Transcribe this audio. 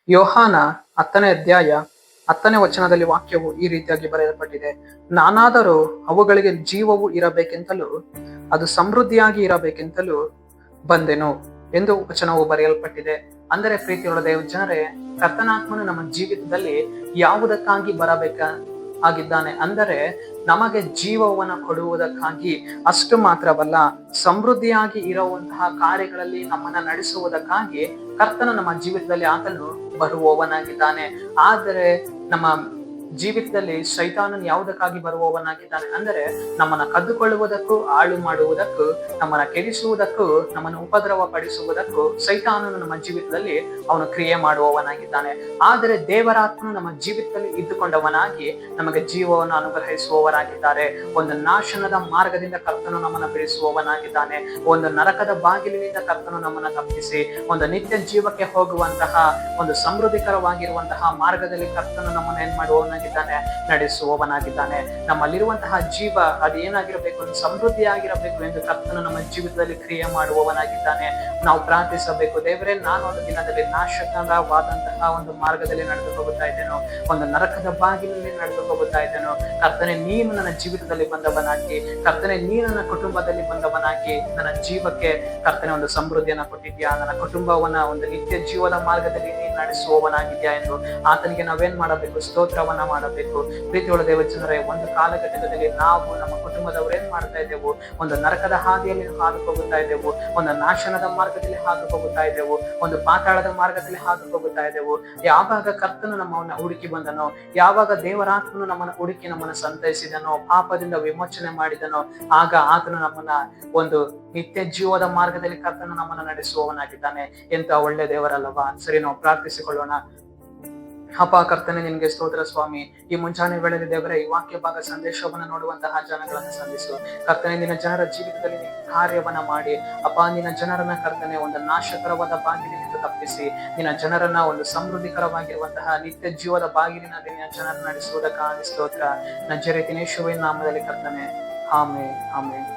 ಯೋಹಾನ 10ನೇ ಅಧ್ಯಾಯ 10ನೇ ವಚನದಲ್ಲಿ ವಾಕ್ಯವು ಈ ರೀತಿಯಾಗಿ ಬರೆಯಲ್ಪಟ್ಟಿದೆ. ನಾನಾದರೂ ಅವುಗಳಿಗೆ ಜೀವವು ಇರಬೇಕೆಂತಲೂ ಅದು ಸಮೃದ್ಧಿಯಾಗಿ ಇರಬೇಕೆಂತಲೂ ಬಂದೆನು ಎಂದು ವಚನವು ಬರೆಯಲ್ಪಟ್ಟಿದೆ. ಅಂದರೆ ಪ್ರೀತಿಯುಳ್ಳ ದೇವ ಜನರೇ, ಕರ್ತನಾತ್ಮನು ನಮ್ಮ ಜೀವಿತದಲ್ಲಿ ಯಾವುದಕ್ಕಾಗಿ ಆಗಿದ್ದಾನೆ ಅಂದರೆ ನಮಗೆ ಜೀವವನ್ನು ಕೊಡುವುದಕ್ಕಾಗಿ. ಅಷ್ಟು ಮಾತ್ರವಲ್ಲ, ಸಮೃದ್ಧಿಯಾಗಿ ಇರುವಂತಹ ಕಾರ್ಯಗಳಲ್ಲಿ ನಮ್ಮನ್ನ ನಡೆಸುವುದಕ್ಕಾಗಿ ಕರ್ತನು ನಮ್ಮ ಜೀವಿತದಲ್ಲಿ ಆತನು ಬರುವವನಾಗಿದ್ದಾನೆ. ಆದರೆ ನಮ್ಮ ಜೀವಿತದಲ್ಲಿ ಶೈತಾನನು ಯಾವುದಕ್ಕಾಗಿ ಬರುವವನಾಗಿದ್ದಾನೆ ಅಂದರೆ ನಮ್ಮನ್ನ ಕದ್ದುಕೊಳ್ಳುವುದಕ್ಕೂ, ಹಾಳು ಮಾಡುವುದಕ್ಕೂ, ನಮ್ಮನ್ನ ಕೆಡಿಸುವುದಕ್ಕೂ, ನಮ್ಮನ್ನು ಉಪದ್ರವ ಪಡಿಸುವುದಕ್ಕೂ ಸೈತಾನನು ನಮ್ಮ ಜೀವಿತದಲ್ಲಿ ಅವನು ಕ್ರಿಯೆ ಮಾಡುವವನಾಗಿದ್ದಾನೆ. ಆದರೆ ದೇವರಾತ್ಮನು ನಮ್ಮ ಜೀವಿತದಲ್ಲಿ ಇದ್ದುಕೊಂಡವನಾಗಿ ನಮಗೆ ಜೀವವನ್ನು ಅನುಗ್ರಹಿಸುವವರಾಗಿದ್ದಾರೆ. ಒಂದು ನಾಶನದ ಮಾರ್ಗದಿಂದ ಕರ್ತನು ನಮ್ಮನ್ನ ಬಿಡಿಸುವವನಾಗಿದ್ದಾನೆ. ಒಂದು ನರಕದ ಬಾಗಿಲಿನಿಂದ ಕರ್ತನು ನಮ್ಮನ್ನ ತಪ್ಪಿಸಿ ಒಂದು ನಿತ್ಯ ಜೀವಕ್ಕೆ ಹೋಗುವಂತಹ ಒಂದು ಸಮೃದ್ಧಿಕರವಾಗಿರುವಂತಹ ಮಾರ್ಗದಲ್ಲಿ ಕರ್ತನು ನಮ್ಮನ್ನ ಏನ್ ಮಾಡುವವನಾಗಿದ್ದಾನೆ, ನಡೆಸುವವನಾಗಿದ್ದಾನೆ. ನಮ್ಮಲ್ಲಿರುವಂತಹ ಜೀವ ಅದೇನಾಗಿರಬೇಕು, ಸಮೃದ್ಧಿಯಾಗಿರಬೇಕು ಎಂದು ಕರ್ತನು ನಮ್ಮ ಜೀವಿತದಲ್ಲಿ ಕ್ರಿಯೆ ಮಾಡುವವನಾಗಿದ್ದಾನೆ. ನಾವು ಪ್ರಾರ್ಥಿಸಬೇಕು, ದೇವರೇ, ನಾನು ಒಂದು ದಿನದಲ್ಲಿ ನಾಶಕರವಾದಂತಹ ಒಂದು ಮಾರ್ಗದಲ್ಲಿ ನಡೆದು ಹೋಗುತ್ತಾ ಇದ್ದೇನೋ, ಒಂದು ನರಕದ ಬಾಗಿಲಲ್ಲಿ ನಡೆದು ಹೋಗುತ್ತಾ ಇದ್ದೇನೋ. ಕರ್ತನೆ, ನೀನು ನನ್ನ ಜೀವಿತದಲ್ಲಿ ಬಂದವನಾಗಿ, ಕರ್ತನೆ, ನೀನು ನನ್ನ ಕುಟುಂಬದಲ್ಲಿ ಬಂದವನಾಗಿ ನನ್ನ ಜೀವಕ್ಕೆ ಕರ್ತನೆ ಒಂದು ಸಮೃದ್ಧಿಯನ್ನ ಕೊಟ್ಟಿದ್ಯಾ. ನನ್ನ ಕುಟುಂಬವನ್ನ ಒಂದು ನಿತ್ಯ ಜೀವದ ಮಾರ್ಗದಲ್ಲಿ ನೀನು ನಡೆಸುವವನಾಗಿದ್ಯಾ ಎಂದು ಆತನಿಗೆ ನಾವೇನ್ ಮಾಡಬೇಕು, ಸ್ತೋತ್ರವನ್ನ ಮಾಡಬೇಕು. ಪ್ರೀತಿಯುಳ್ಳ ದೇವ ಜನರೇ, ಒಂದು ಕಾಲಘಟ್ಟದಲ್ಲಿ ನಾವು ನಮ್ಮ ಕುಟುಂಬದವರು ಏನ್ ಮಾಡ್ತಾ ಇದ್ದೆವು, ಒಂದು ನರಕದ ಹಾದಿಯಲ್ಲಿ ಹಾದು ಹೋಗುತ್ತಾ ಇದ್ದೆವು, ಒಂದು ನಾಶನದ ಮಾರ್ಗದಲ್ಲಿ ಹಾದು ಹೋಗುತ್ತಾ ಇದ್ದೆವು, ಒಂದು ಪಾತಾಳದ ಮಾರ್ಗದಲ್ಲಿ ಹಾದು ಹೋಗುತ್ತಾ ಇದ್ದೆವು. ಯಾವಾಗ ಕರ್ತನು ನಮ್ಮನ್ನ ಹುಡುಕಿ ಬಂದನೋ, ಯಾವಾಗ ದೇವರಾತ್ಮನು ನಮ್ಮನ್ನ ಹುಡುಕಿ ನಮ್ಮನ್ನ ಸಂತೈಸಿದನೋ, ಪಾಪದಿಂದ ವಿಮೋಚನೆ ಮಾಡಿದನೋ, ಆಗ ಆತನು ನಮ್ಮನ್ನ ಒಂದು ನಿತ್ಯ ಜೀವದ ಮಾರ್ಗದಲ್ಲಿ ಕರ್ತನು ನಮ್ಮನ್ನ ನಡೆಸುವವನಾಗಿದ್ದಾನೆ. ಎಂತ ಒಳ್ಳೆ ದೇವರಲ್ಲವಾ. ಸರಿ, ನಾವು ಪ್ರಾರ್ಥಿಸಿಕೊಳ್ಳೋಣ. ಅಪ್ಪ ಕರ್ತನೆ, ನಿನ್ಗೆ ಸ್ತೋತ್ರ ಸ್ವಾಮಿ. ಈ ಮುಂಜಾನೆ ವೇಳೆಯಲ್ಲಿ ದೇವರೇ, ಈ ವಾಕ್ಯ ಭಾಗ ಸಂದೇಶವನ್ನು ನೋಡುವಂತಹ ಜನಗಳನ್ನು ಸಂಧಿಸು ಕರ್ತನೆ. ನಿನ್ನ ಜನರ ಜೀವಿತದಲ್ಲಿ ನೀನು ಕಾರ್ಯವನ್ನ ಮಾಡಿ ಅಪ್ಪ, ನಿನ್ನ ಜನರನ್ನ ಕರ್ತನೆ ಒಂದು ನಾಶಕರವಾದ ಬಾಗಿಲಿನಿಂದ ತಪ್ಪಿಸಿ ನಿನ್ನ ಜನರನ್ನ ಒಂದು ಸಮೃದ್ಧಿಕರವಾಗಿರುವಂತಹ ನಿತ್ಯ ಜೀವದ ಬಾಗಿಲಿನಲ್ಲಿ ನಿನ್ನ ಜನರನ್ನ ನಡೆಸುವುದಕ್ಕಾಗಿ ಸ್ತೋತ್ರ. ನಜರೇತಿನ ಯೇಸುವಿನ ನಾಮದಲ್ಲಿ ಕರ್ತನೆ, ಆಮೆನ್, ಆಮೆನ್.